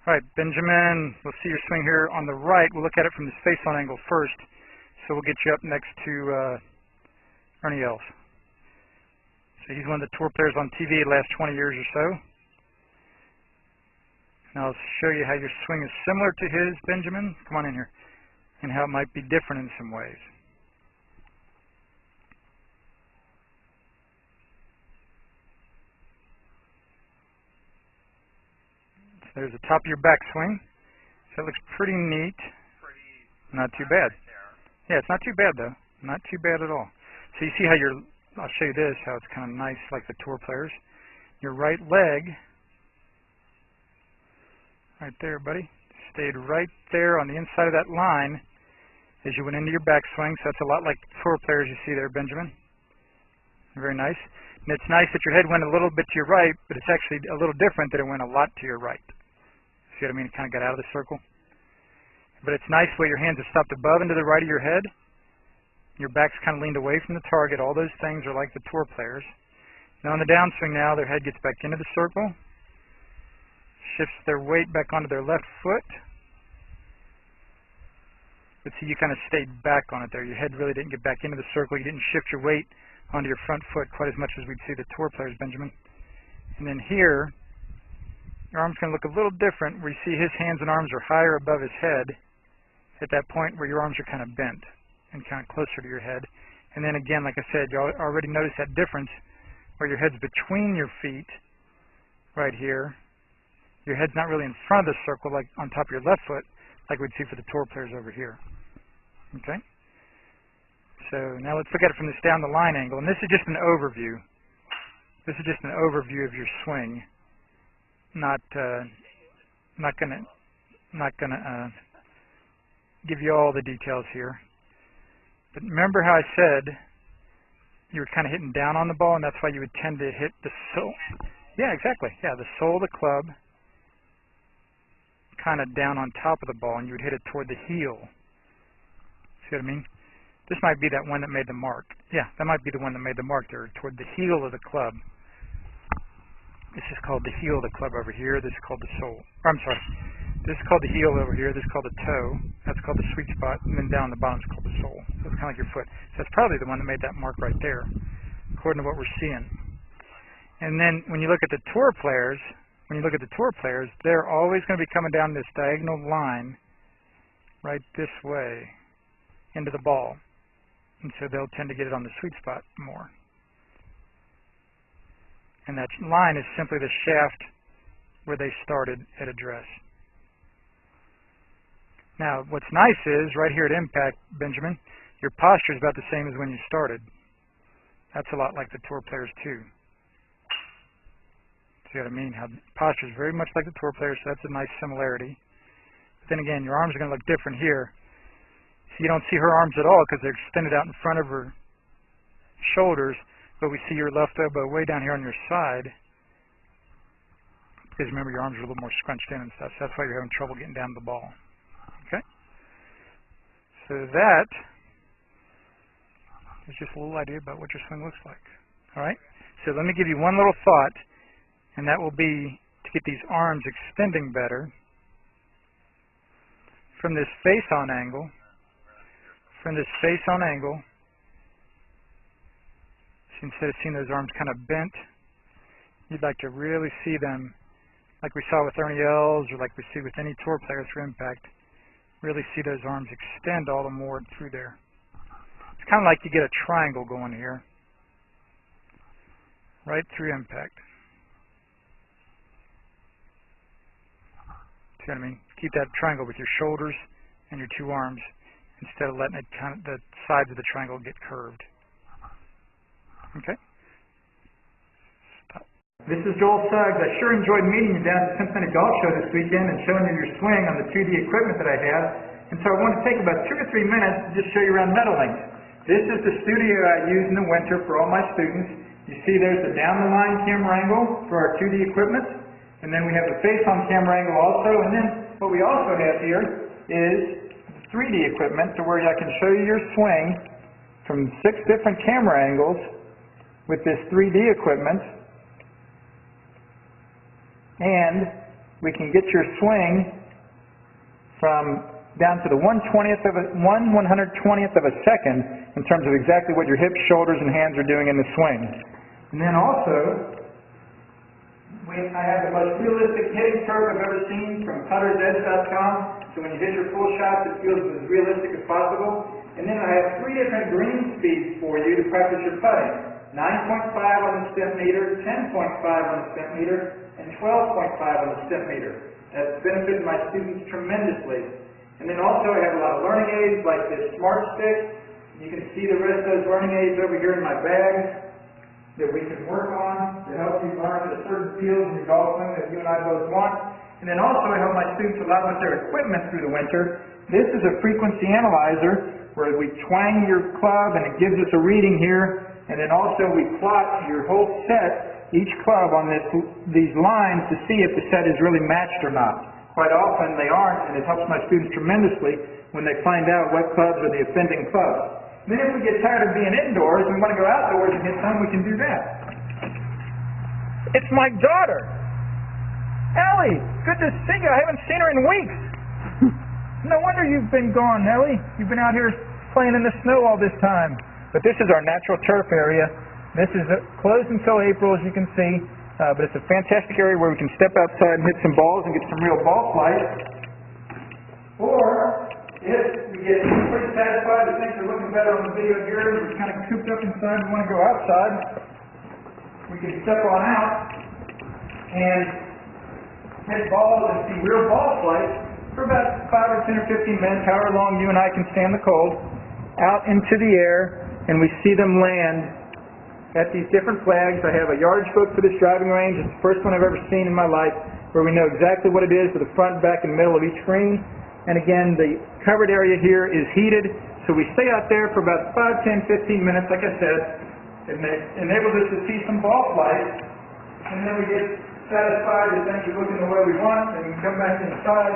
All right, Benjamin, we'll see your swing here on the right. We'll look at it from this face-on angle first. So we'll get you up next to Ernie Els. So he's one of the tour players on TV the last 20 years or so. And I'll show you how your swing is similar to his, Benjamin. Come on in here. And how it might be different in some ways. There's the top of your backswing. So it looks pretty neat. Not too bad. Yeah, it's not too bad though. Not too bad at all. So you see how I'll show you this, how it's kind of nice like the tour players. Your right leg, right there, buddy, stayed right there on the inside of that line as you went into your backswing. So that's a lot like the tour players you see there, Benjamin. Very nice. And it's nice that your head went a little bit to your right, but it's actually a little different that it went a lot to your right. See what I mean? It kind of got out of the circle. But it's nice the way your hands are stopped above and to the right of your head. Your back's kind of leaned away from the target. All those things are like the tour players. Now on the downswing now, their head gets back into the circle. Shifts their weight back onto their left foot. But see, you kind of stayed back on it there. Your head really didn't get back into the circle. You didn't shift your weight onto your front foot quite as much as we'd see the tour players, Benjamin. And then here, your arm's going to look a little different, where you see his hands and arms are higher above his head at that point where your arms are kind of bent and kind of closer to your head. And then again, like I said, you already noticed that difference where your head's between your feet right here. Your head's not really in front of the circle like on top of your left foot like we'd see for the tour players over here. Okay? So now let's look at it from this down the line angle. And this is just an overview. This is just an overview of your swing. Not gonna give you all the details here. But remember how I said you were kind of hitting down on the ball, and that's why you would tend to hit the sole. Yeah, exactly. Yeah, the sole of the club kind of down on top of the ball, and you would hit it toward the heel. See what I mean? This might be that one that made the mark. Yeah, that might be the one that made the mark there, toward the heel of the club. This is called the heel of the club over here. This is called the sole. Or, I'm sorry. This is called the heel over here. This is called the toe. That's called the sweet spot. And then down the bottom is called the sole. So it's kind of like your foot. So that's probably the one that made that mark right there, according to what we're seeing. And then when you look at the tour players, they're always going to be coming down this diagonal line right this way into the ball. And so they'll tend to get it on the sweet spot more. And that line is simply the shaft where they started at address. Now, what's nice is, right here at impact, Benjamin, your posture is about the same as when you started. That's a lot like the tour players, too. See what I mean? How posture is very much like the tour players, so that's a nice similarity. But then again, your arms are going to look different here. So you don't see her arms at all because they're extended out in front of her shoulders. But we see your left elbow way down here on your side. Because remember, your arms are a little more scrunched in and stuff. So that's why you're having trouble getting down to the ball. Okay? So that is just a little idea about what your swing looks like. Alright? So let me give you one little thought. And that will be to get these arms extending better. From this face-on angle. Instead of seeing those arms kind of bent, you'd like to really see them like we saw with Ernie Els or like we see with any tour player through impact. Really see those arms extend all the more through there. It's kind of like you get a triangle going here, right through impact. See what I mean? Keep that triangle with your shoulders and your two arms instead of letting it kind of, the sides of the triangle get curved. Okay. Stop. This is Joel Suggs. I sure enjoyed meeting you down at the Cincinnati Golf Show this weekend and showing you your swing on the 2D equipment that I have. And so I want to take about 2 or 3 minutes to just show you around Meadowlinks. This is the studio I use in the winter for all my students. You see there's the down-the-line camera angle for our 2D equipment. And then we have the face-on camera angle also. And then what we also have here is the 3D equipment to where I can show you your swing from 6 different camera angles with this 3D equipment, and we can get your swing from down to the 1/120th of a second in terms of exactly what your hips, shoulders, and hands are doing in the swing. And then also, I have the most realistic hitting curve I've ever seen from puttersedge.com. So when you hit your full shots, it feels as realistic as possible. And then I have 3 different green speeds for you to practice your putting. 9.5 on the step meter, 10.5 on the step meter, and 12.5 on the step meter. That's benefited my students tremendously. And then also I have a lot of learning aids like this Smart Stick. You can see the rest of those learning aids over here in my bag that we can work on to help you learn the certain fields in your golf swing that you and I both want. And then also I help my students a lot with their equipment through the winter. This is a frequency analyzer where we twang your club and it gives us a reading here. And then also we plot your whole set, each club on these lines to see if the set is really matched or not. Quite often they aren't, and it helps my students tremendously when they find out what clubs are the offending clubs. And then if we get tired of being indoors and we want to go outdoors and hit some, we can do that. It's my daughter. Ellie, good to see you. I haven't seen her in weeks. No wonder you've been gone, Ellie. You've been out here playing in the snow all this time. But this is our natural turf area. This is closed until April, as you can see. But it's a fantastic area where we can step outside and hit some balls and get some real ball flight. Or, if we get pretty satisfied and think we're looking better on the video here, and we're kind of cooped up inside and want to go outside, we can step on out and hit balls and see real ball flight for about 5 or 10 or 15 minutes, however long you and I can stand the cold, out into the air, and we see them land at these different flags. I have a yardage book for this driving range. It's the first one I've ever seen in my life where we know exactly what it is for the front, back, and middle of each green. And again, the covered area here is heated, so we stay out there for about 5, 10, 15 minutes, like I said. It enables us to see some ball flight, and then we get satisfied that things are looking the way we want, and we come back inside,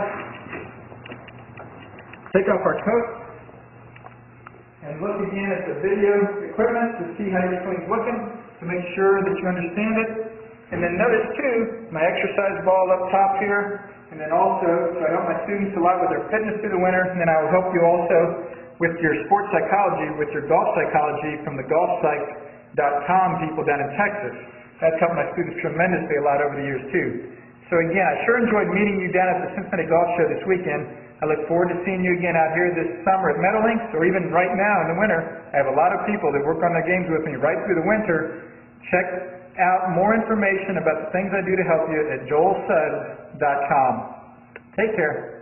take off our coat, and look again at the video equipment to see how your swing's looking, to make sure that you understand it. And then notice too, my exercise ball up top here, and then also, so I help my students a lot with their fitness through the winter, and then I will help you also with your sports psychology, with your golf psychology from the golfpsych.com people down in Texas. That's helped my students tremendously a lot over the years too. So again, I sure enjoyed meeting you down at the Cincinnati Golf Show this weekend. I look forward to seeing you again out here this summer at Meadowlinks, or even right now in the winter. I have a lot of people that work on their games with me right through the winter. Check out more information about the things I do to help you at joelsuggs.com. Take care.